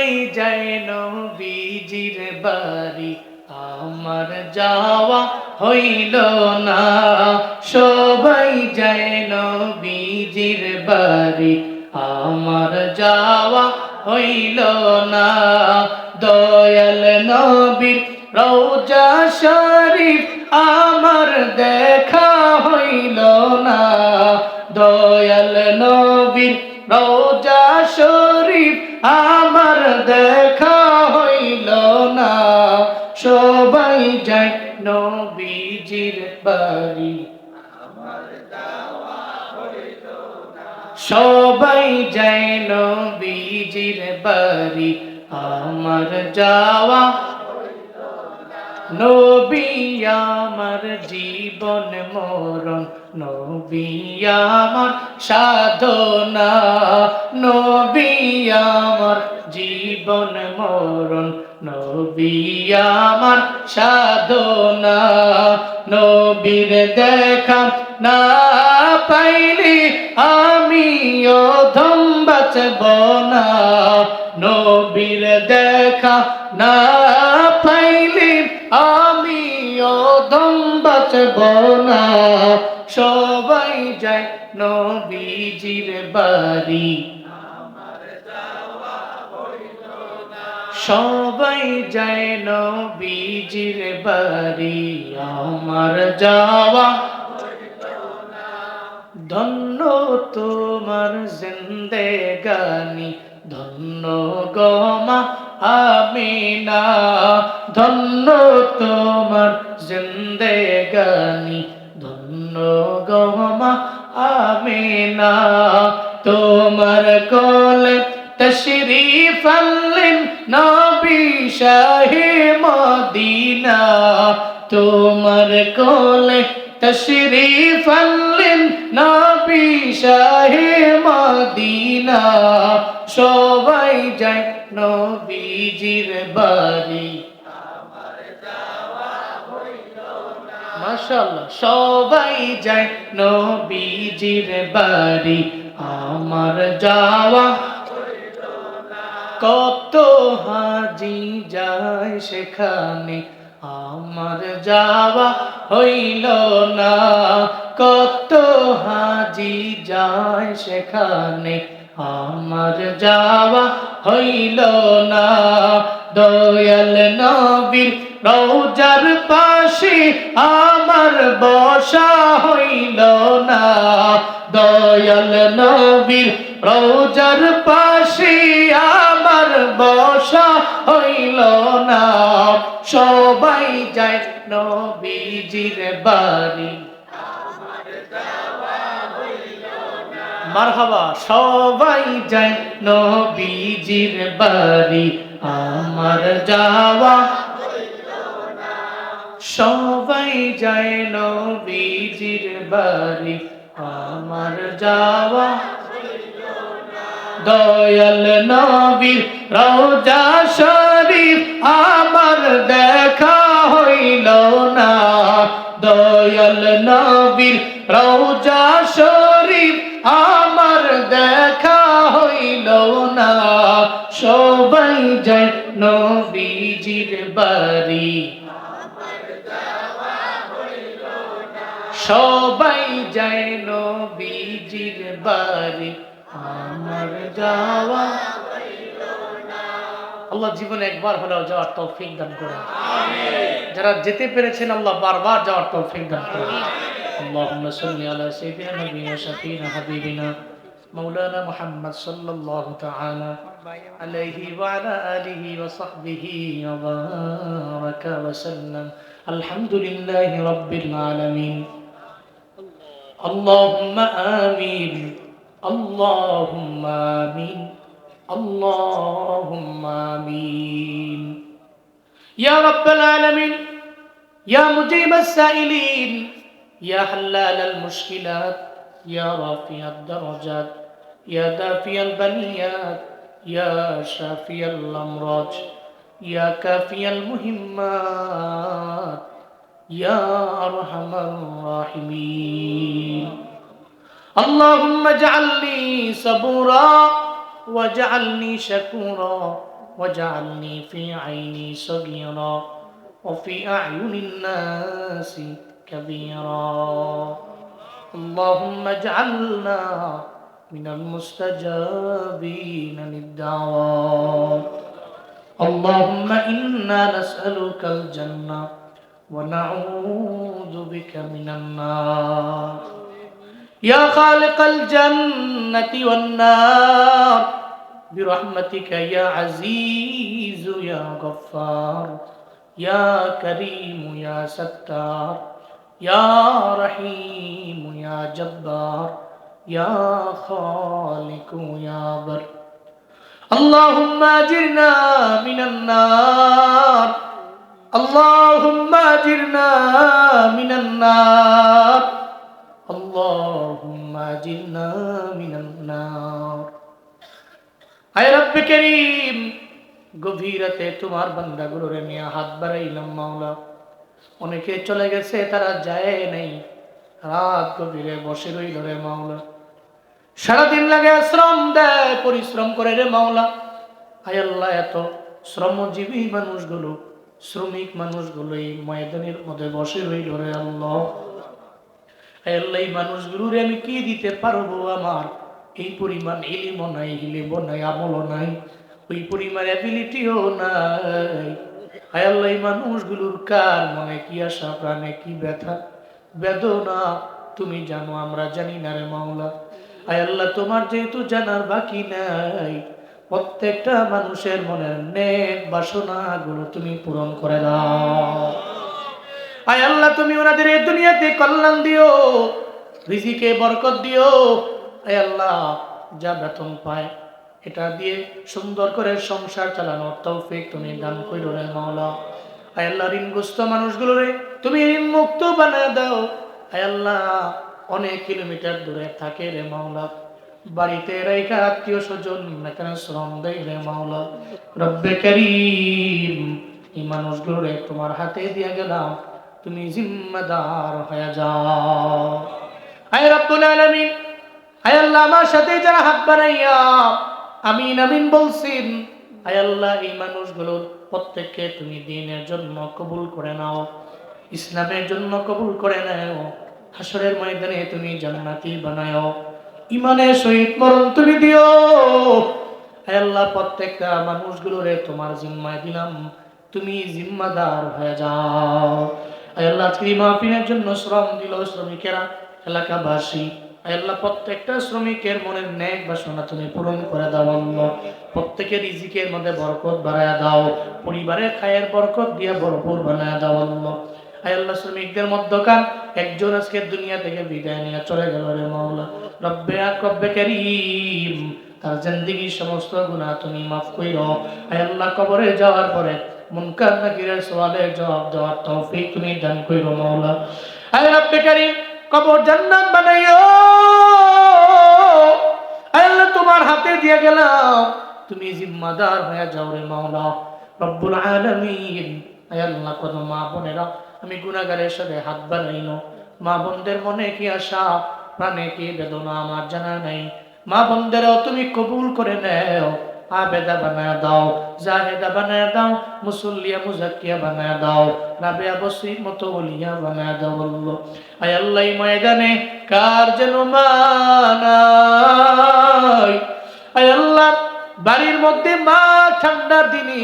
সবাই যায় নবীজির বাড়ি, আমার যাওয়া হইল না। সবাই যায় নবীজির বাড়ি, আমার যাওয়া হইল না। দয়াল নবীর রওজা শরীফ আমার দেখা হইল না। দয়াল নবীর রওজা শরীফ আমার দেখা হইল না। সবাই যায় নবীজির বাড়ি, সবাই যায় নবীজির বাড়ি, আমার যাওয়া। নবী আমার জীবন মরণ, নবী আমার সাধনা। নবী আমার জীবন মরণ, নবী আমার সাধনা। নবীর দেখা না পাইলে আমি অধম বাঁচব না। নবীর দেখা না পাইলে আমি অধম বাঁচব না। সবাই যায় নবীজির বাড়ি, সবাই যায় নবীজির বাড়ি, আমার যাওয়া। ধন্য তোমার জিন্দেগানি, ধন্য গমা আমিনা। ধন্য তোমার জিন্দেগানি, ধন্য গমা আমিনা। তোমার কোলে তশরীফ আনলেন নবী শাহে মদিনা। তোমার কোলে তশরীফ আনলেন নবী শাহে মদিনা। সবাই যায় নবীজির বাড়ি, মাশাআল্লাহ। সবাই যায় নবীজির বাড়ি, আমার যাওয়া। কত হাজি যায় সেখানে, আমার যাওয়া হইল না। কত হাজি যায় সেখানে, আমার যাওয়া হইল না। দয়াল নবীর রওজার পাশে আমার বসা হইল না। দয়াল নবীর রওজার পাশে আমার বসা হইল না। সবাই যায় নবীজির বাড়ি, মারহাবা। সবাই যায় নবীজির বাড়ি, আমার যাওয়া। সবাই যায় নবীজির বাড়ি, আমার যাওয়া। দয়াল নবীর রওজা শরীফ আমার দেখা হইল না। দয়াল নবীর রওজা শরীফ আমার দেখা হইল না। সবাই যায় নবীজির বাড়ি, সবাই যায় নবীজির বাড়ি, আমার যাওয়া। আল্লাহ জীবনে একবার হলেও যাওয়ার তৌফিক দান করুন। যারা যেতে পেরেছেন আল্লাহ বারবার যাওয়ার তৌফিক দান করুন। আল্লাহুম্মা সাল্লি আলা সাইয়্যিদিনা নাবিয়িনা শাফিনা হাবিবিনা মাওলানা মুহাম্মদ সাল্লাল্লাহু তাআলা আলাইহি ওয়া আলা আলিহি ওয়া সাহবিহি ওয়া বারাকা ওয়া সাল্লাম। আলহামদুলিল্লাহি রাব্বিল আলামিন। আল্লাহুম্মা আমিন, আল্লাহুম্মা আমিন, আল্লাহুম্মা আমিন। ইয়া রাব্বাল আলামিন, ইয়া মুজিবাস সাইলিন, ইয়া হাল্লালাল মুশকিলাত, ইয়া রাফিআদ দারাজাত, ইয়া দাফিয়াল বানিয়াত, ইয়া শাফিয়াল আমরাজ, ইয়া কাফিয়াল মুহিম্মাত, ইয়া আরহামার রাহিমিন। اللهم اجعلني صبورا واجعلني شكورا واجعلني في عيني صغيرا وفي أعين الناس كبيرا اللهم اجعلنا من المستجابين للدعوات اللهم إنا نسألك الجنة ونعوذ بك من النار يا خالق الجنة والنار برحمتك يا عزيز يا غفار يا كريم يا ستار يا رحيم يا جبار يا خالق يا بر اللهم اجرنا من النار اللهم اجرنا من النار اللهم اجرنا من النار আয় রব্বে করিম গভীর রাতে তোমার বান্দাগুলোরে নিয়ে হাত বাড়াইলাম মাওলা অনেকে চলে গেছে তারা যায় নাই রাত গভীরে বসে রইল রে মাওলা সারাদিন লাগে শ্রম দেয় পরিশ্রম করে রে মাওলা আয় আল্লাহ এত শ্রমজীবী মানুষগুলো শ্রমিক মানুষগুলো এই ময়দানের মধ্যে বসে রইল রে আল্লাহ আয় আল্লাহ এই মানুষগুলোরে আমি কি দিতে পারবো আমার এই পরিমাণ ইলমও নাই হিলিমও নাই আমলও নাই ওই পরিমাণ অ্যাবিলিটিও নাই আয় আল্লাহ এই মানুষগুলোর কার মনে কি আশা প্রাণে কি ব্যথা বেদনা তুমি জানো আমরা জানি না রে মাওলা আয় আল্লাহ তোমার যেহেতু জানার বাকি নাই প্রত্যেকটা মানুষের মনের নেক বাসনাগুলো তুমি পূরণ করে দাও আয় আল্লাহ তুমি ওনাদের এই দুনিয়াতে কল্যাণ দিও রিজিকে বরকত দিও আয় আল্লাহ যা বেতন পায় এটা দিয়ে সুন্দর করে সংসার চালানোর তৌফিক তুমি দান কইরো রে মাওলা আয় আল্লাহ ঋণগ্রস্ত মানুষগুলোরে তুমি ঋণ মুক্ত বানায় দাও আয় আল্লাহ অনেক কিলোমিটার দূরে থাকে রে মাওলা বাড়িতে রেখা আত্মীয় স্বজন এখানে শ্রম দেয় রে মাওলা রব্বে করিম এই মানুষগুলোরে তোমার হাতে দিয়ে গেলাম তুমি জিম্মাদার হয়ে যাও আয় রব্বুল আলামিন আয় আল্লাহ আমার সাথে যারা হাত বাড়াইয়া আমিন আমিন বলছেন আয় আল্লাহ এই মানুষগুলোর প্রত্যেককে তুমি দ্বীনের জন্য কবুল করে নাও ইসলামের জন্য কবুল করে নাও হাসরের ময়দানে তুমি জান্নাতি বানাও ইমানের সহিত মরণ তুমি দিও আয় আল্লাহ প্রত্যেকটা মানুষগুলোরে তোমার জিম্মায় দিলাম তুমি জিম্মাদার হয়ে যাও আয় আল্লাহ আজকের মাহফিলের জন্য শ্রম দিল শ্রমিকেরা এলাকাবাসী আয় আল্লাহ প্রত্যেকটা শ্রমিকের মনের নেক বাসনা তুমি পূরণ করে দাও আল্লাহ প্রত্যেকের রিজিকের মধ্যে বরকত বাড়ায়া দাও পরিবারের খায়ের বরকত দিয়ে ভরপুর বানায়া দাও আল্লাহ আয় আল্লাহ শ্রমিকদের মধ্যকার একজন আজকে দুনিয়া থেকে বিদায় নিয়ে চলে গেল রে মাওলা রব্বে করিম তার জিন্দেগীর সমস্ত গুনাহ তুমি মাফ কইরো আয় আল্লাহ কবরে যাওয়ার পরে মুনকার নাকিরের সওয়ালের জবাব দেওয়ার তৌফিক তুমি দান কইরো মাওলা আয় রব্বে করিম কবর জান্নাত বানাইও আয় আল্লাহ তোমার হাতে দিয়ে গেলাম তুমি জিম্মাদার হয়ে যাও রে মাওলা রব্বুল আলামিন আয় আল্লাহ কত মা বোনেরা আমি গুনাহগারের সাথে হাত বাড়াইনো মা বোনদের মনে কি আশা প্রাণে কি বেদনা আমার জানা নাই মা বোনদেরও তুমি কবুল করে নাও আবেদা বানায় দাও জাহেদা বানায় দাও মুসল্লিয়া মুজাক্কিয়া বানায় দাও রাবিয়া বসির মতো ওলিয়া বানায় দাও আল্লাহ আয় আল্লাহ এই ময়দানে কার যেন মা নাই আয় আল্লাহ বাড়ির মধ্যে মা ঠান্ডার দিনে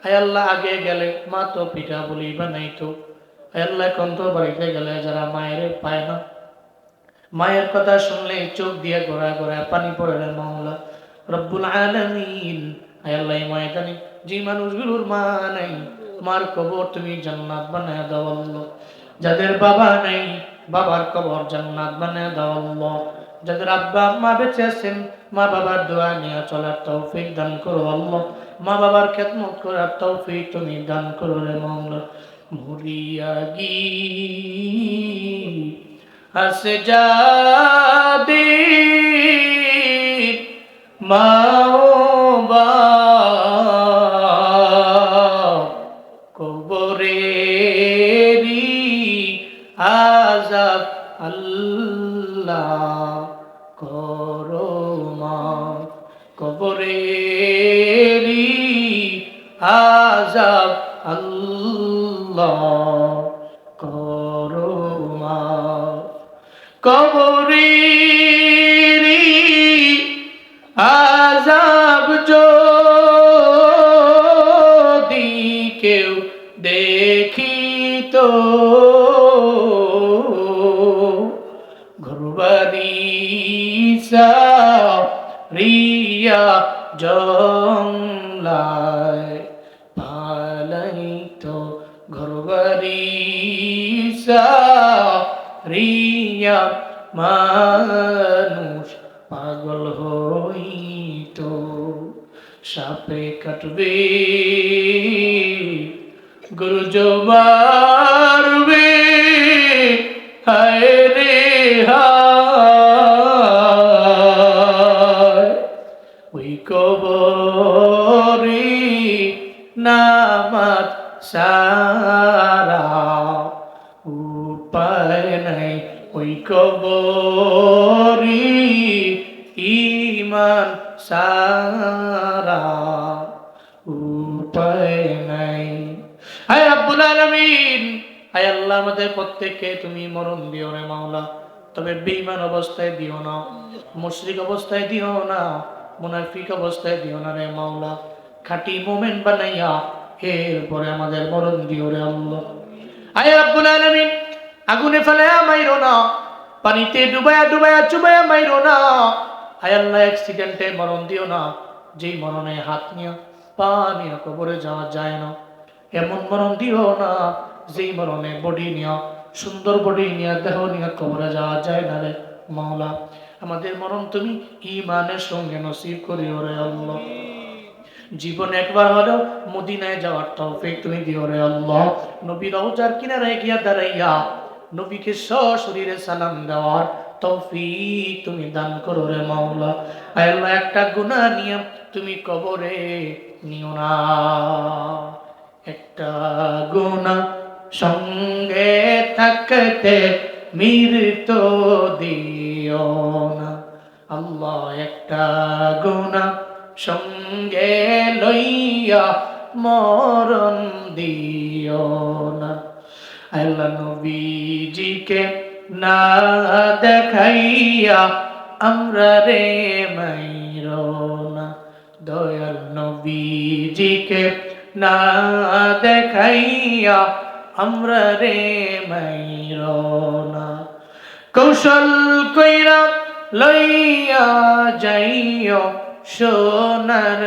আয় আল্লাহ আগে গেলে মা তো পিঠা বলি বানাইতো আয় আল্লাহ এখন তো বাড়িতে গেলে যারা মায়ের পায় না মায়ের কথা শুনলে চোখ দিয়ে গোড়া গোড়া পানি পড়ে রে মাওলা রব্বুল আলামিন আয় আল্লাহ এই ময়দানে যে মানুষগুলোর মা নাই মার কবর তুমি জান্নাত বানায় দাও আল্লাহ যাদের বাবা নাই বাবার কবর জান্নাত বানায় দাও আল্লাহ যাদের আব্বা মা বেঁচে আছেন মা বাবার দোয়া নিয়ে চলার তৌফিক দান করো আল্লাহ মা বাবার খেদমত করার তৌফিক তুমি দান করো রে মাওলা মুরিয়াগি আসজাদি মাওবা কবরেরি আযাব আল্লাহ করো মা কবরেরি আযাব আল্লাহ করো মাফ। কবরের আযাব যদি কেউ দেখিত, ঘরবাড়ি রিয়া জংলায় পালাইত, ঘরবাড়ি রিয়া মানুষ পাগল হইত। সাপে কাটবে গরু মারবে, হায় রে হায়, ওই কবরে নামাজ সারা উপায় নাই, ওই কবরে ঈমান সারা উপায় নাই। হায় রব্বুল আলামিন, হায় আল্লাহ, আমাদের প্রত্যেককে তুমি মরণ দিও রে মাওলা, তবে বেঈমান অবস্থায় দিও না, মুশরিক অবস্থায় দিও না, মুনাফিক অবস্থায় দিও না রে মাওলা। খাঁটি মুমিন বানাইয়া এরপরে আমাদের মরণ দিও রে আল্লাহ। হায় রব্বুল আলামিন, আগুনে ফেলায়া মাইরো না, পানিতে ডুবায়া ডুবায়া চুবায়া মাইরো না। হায় আল্লাহ, অ্যাক্সিডেন্টে মরণ দিও না, যেই মরণে হাত নিয়ে পা নিয়ে কবরে যাওয়া যায় না, এমন মরণ দিও না যেই মরণে বডি নিয়ে, সুন্দর বডি নিয়ে, দেহ নিয়ে কবরে যাওয়া যায় না রে মাওলা। আমাদের মরণ তুমি ঈমানের সঙ্গে নসিব করিও রে আল্লাহ। জীবন একবার হলেও মদিনায় যাওয়ার তৌফিক তুমি দিও রে আল্লাহ। নবী রওজার কিনারে গিয়া দাঁড়াইয়া নবীকে সশরীরে সালাম দেওয়ার তৌফিক তুমি দান করো রে মাওলা। আয় আল্লাহ, একটা গুনাহ নিয়ে তুমি কবরে নিও না, একটা গুনাহ সঙ্গে থাকতে মৃত্যু দিও না আল্লাহ, একটা গুনাহ সঙ্গে লইয়া মরণ দিও না। আল্লাহ, নবীজিকে না দেখাইয়া আমরা রে মাইরো না, দয়াল নবীজিকে না দেখাইয়া আমরা রে মাইরো না। কৌশল কইরা লইয়া যাইও সোনার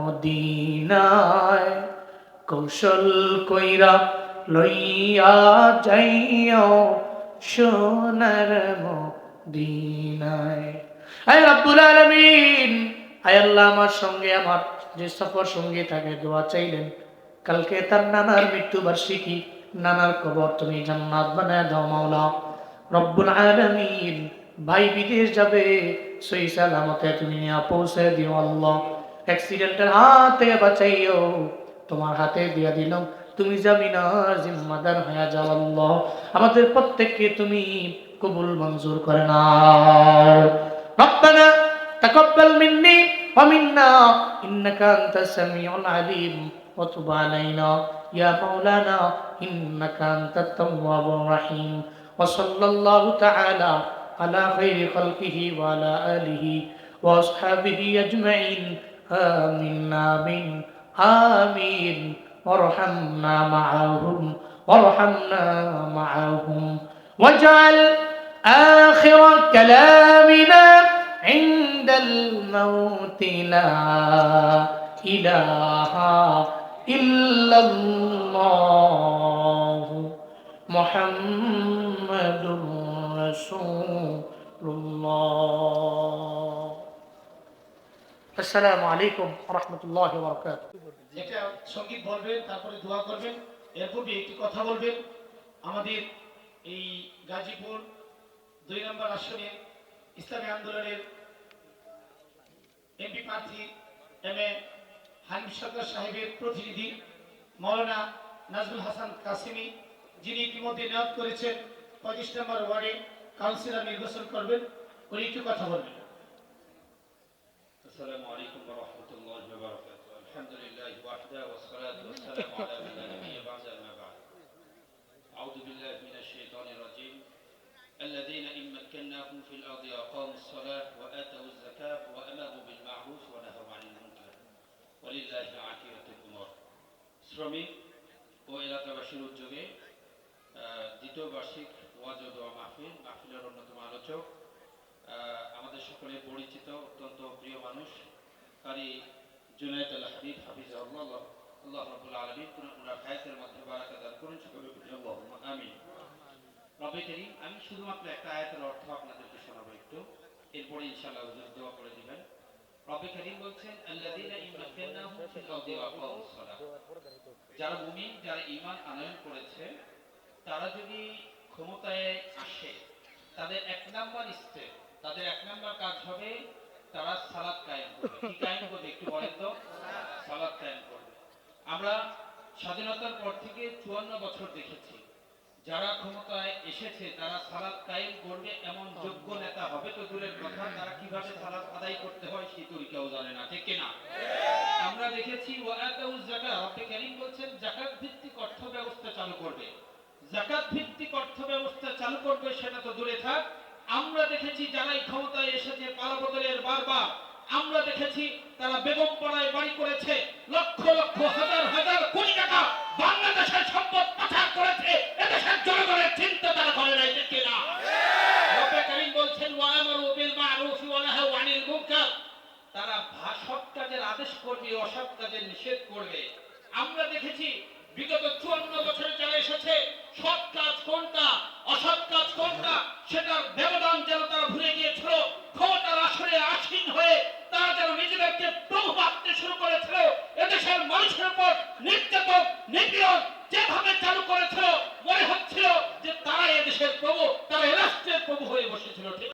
মদিনায়, কৌশল কইরা লইয়া যাইও সোনার মদিনায়। আয় রব্বুল আলামিন, আয় আল্লাহ, আমার সঙ্গে আমার যে সফর সঙ্গী থাকে দোয়া চাইলেন, কালকে তার নানার মৃত্যুবার্ষিকী, নানার কবর তুমি জান্নাত বানায় দাও মাওলা রব্বুল আলামিন। ভাই বিদেশ যাবে, সহি সালামতে তুমি নিয়ে পৌঁছে দিও আল্লাহ। অ্যাক্সিডেন্টের হাত থেকে বাঁচাইও, তোমার হাতে দিয়া দিলাম, তুমি জামিনার জিম্মাদার হয়ে যাও আল্লাহ। আমাদের প্রত্যেককে তুমি কবুল মঞ্জুর করে নাও। রব্বানা তাকাব্বাল মিন্নি ওয়া মিন্না ইন্নাকা আনতাস সামিউল আলিম ওয়া তুব আলাইনা ইয়া মাওলানা ইন্নাকা আনতাত তাওয়াবুর রহিম। ওয়া সাল্লাল্লাহু তাআলা على خير خلقه وعلى آله وأصحابه أجمعين آمين آمين آمين وارحمنا معهم وارحمنا معهم واجعل آخر كلامنا عند الموت لا إله إلا الله محمد রাসূলুল্লাহ। আসসালামু আলাইকুম ওয়া রাহমাতুল্লাহি ওয়া বারাকাতুহু। এটা সঙ্গীত বলবেন, তারপরে দোয়া করবেন, এরপর একটি কথা বলবেন। আমাদের এই গাজীপুর 2 নম্বর আসনে ইসলামী আন্দোলনের এমপি প্রার্থী এম এ হানিফ সরকার সাহেবের প্রতিনিধি মাওলানা নাজমুল হাসান কাসেমি, যিনি ইতিমধ্যে নিয়োগ করেছেন 25 নম্বর ওয়ার্ডে কাউন্সিলর নির্বাচন করবেন, উনি একটু কথা বলবেন। আসসালামু আলাইকুম ওয়া রাহমাতুল্লাহি ওয়া বারাকাতুহু। আলহামদুলিল্লাহি ওয়াহদাহু والسلام على من لا نبي بعد أما بعد أعوذ بالله من الشيطان الرجيم الذين إن مكناهم في الأرض أقاموا الصلاة وآتوا الزكاة وأمروا بالمعروف ونهوا عن المنكر ولله عاقبة الأمور শ্রমিক ও এলাকাবাসীর উদ্যোগে দ্বিতীয় বার্ষিক ওয়াজ ও দোয়া মাহফিলের অন্যতম আলোচক আমাদের সকলের পরিচিত অত্যন্ত প্রিয় মানুষ কারি জুনায়েদ আল হাবিব হাফিজাহুল্লাহ আল্লাহ রাব্বুল আলামিন ওনার হায়াতের মধ্যে বারাকা দান করুন সকলে বলি আল্লাহুম্মা আমিন। রব্বে কারীম, আমি শুধুমাত্র একটা আয়াতের অর্থ আপনাদেরকে শোনাবো একটু, এরপরে ইনশাআল্লাহ হুজুর দোয়া করে দিবেন। রব্বে কারীম বলছেন আল্লাযীনা ইন মাক্কানাহুম ফিল আরদি ওয়া আকামুস সালাহ, যারা মুমিন, যারা ঈমান আনয়ন করেছে, তারা যদি ক্ষমতায় আসে তাদের এক নাম্বার স্টেপ, তাদের এক নাম্বার কাজ হবে তারা সালাত কায়েম করবে। কি কায়েম করবে একটু বলেন তো? সালাত কায়েম করবে। আমরা স্বাধীনতার পর থেকে 54 বছর দেখেছি যারা ক্ষমতায় এসেছে তারা সালাত কায়েম করবে এমন যোগ্য নেতা হবে তো দূরের কথা, তারা কিভাবে সালাত আদায় করতে হয় সেই তরিকাও জানে না, ঠিক কিনা? আমরা দেখেছি ওয়াআতাউজ যাকাত, রব্বে কারীম বলছেন যাকাত ভিত্তিক অর্থ ব্যবস্থা চালু করবে। যাকাত ভিত্তিক অর্থ ব্যবস্থা চালু করবে সেটা তো দূরে থাক, আমরা দেখেছি যারাই ক্ষমতায় এসেছে পালাবদলের বারবার, আমরা দেখেছি তারা বেগম পাড়ায় বাড়ি করেছে, লক্ষ লক্ষ হাজার হাজার কোটি টাকা বাংলাদেশের সম্পদ পাচার করেছে, এদেশের জনগণের চিন্তা তারা করে নাই, ঠিক কিনা? রব্বে কারীম বলছেন ওয়া'আমারু বিল মা'রুফি ওয়া নাহাউ আনিল মুনকার, তারা সৎ কাজের আদেশ করবে, অসৎ কাজের নিষেধ করবে। আমরা দেখেছি বিগত 54 বছরে যারা এসেছে সৎ কাজ কোনটা, অসৎ কাজ কোনটা সেটার ব্যবধান যেন তারা ভুলে গিয়েছিল। ক্ষমতার আসরে আসীন হয়ে তারা যেন নিজেদেরকে প্রভু ভাবতে শুরু করেছিল, এদেশের মানুষের উপর নির্যাতন নিপীড়ন যেভাবে চালু করেছিল মনে হচ্ছিল যে তারা এদেশের প্রভু, তারা এ রাষ্ট্রের প্রভু হয়ে বসেছিল, ঠিক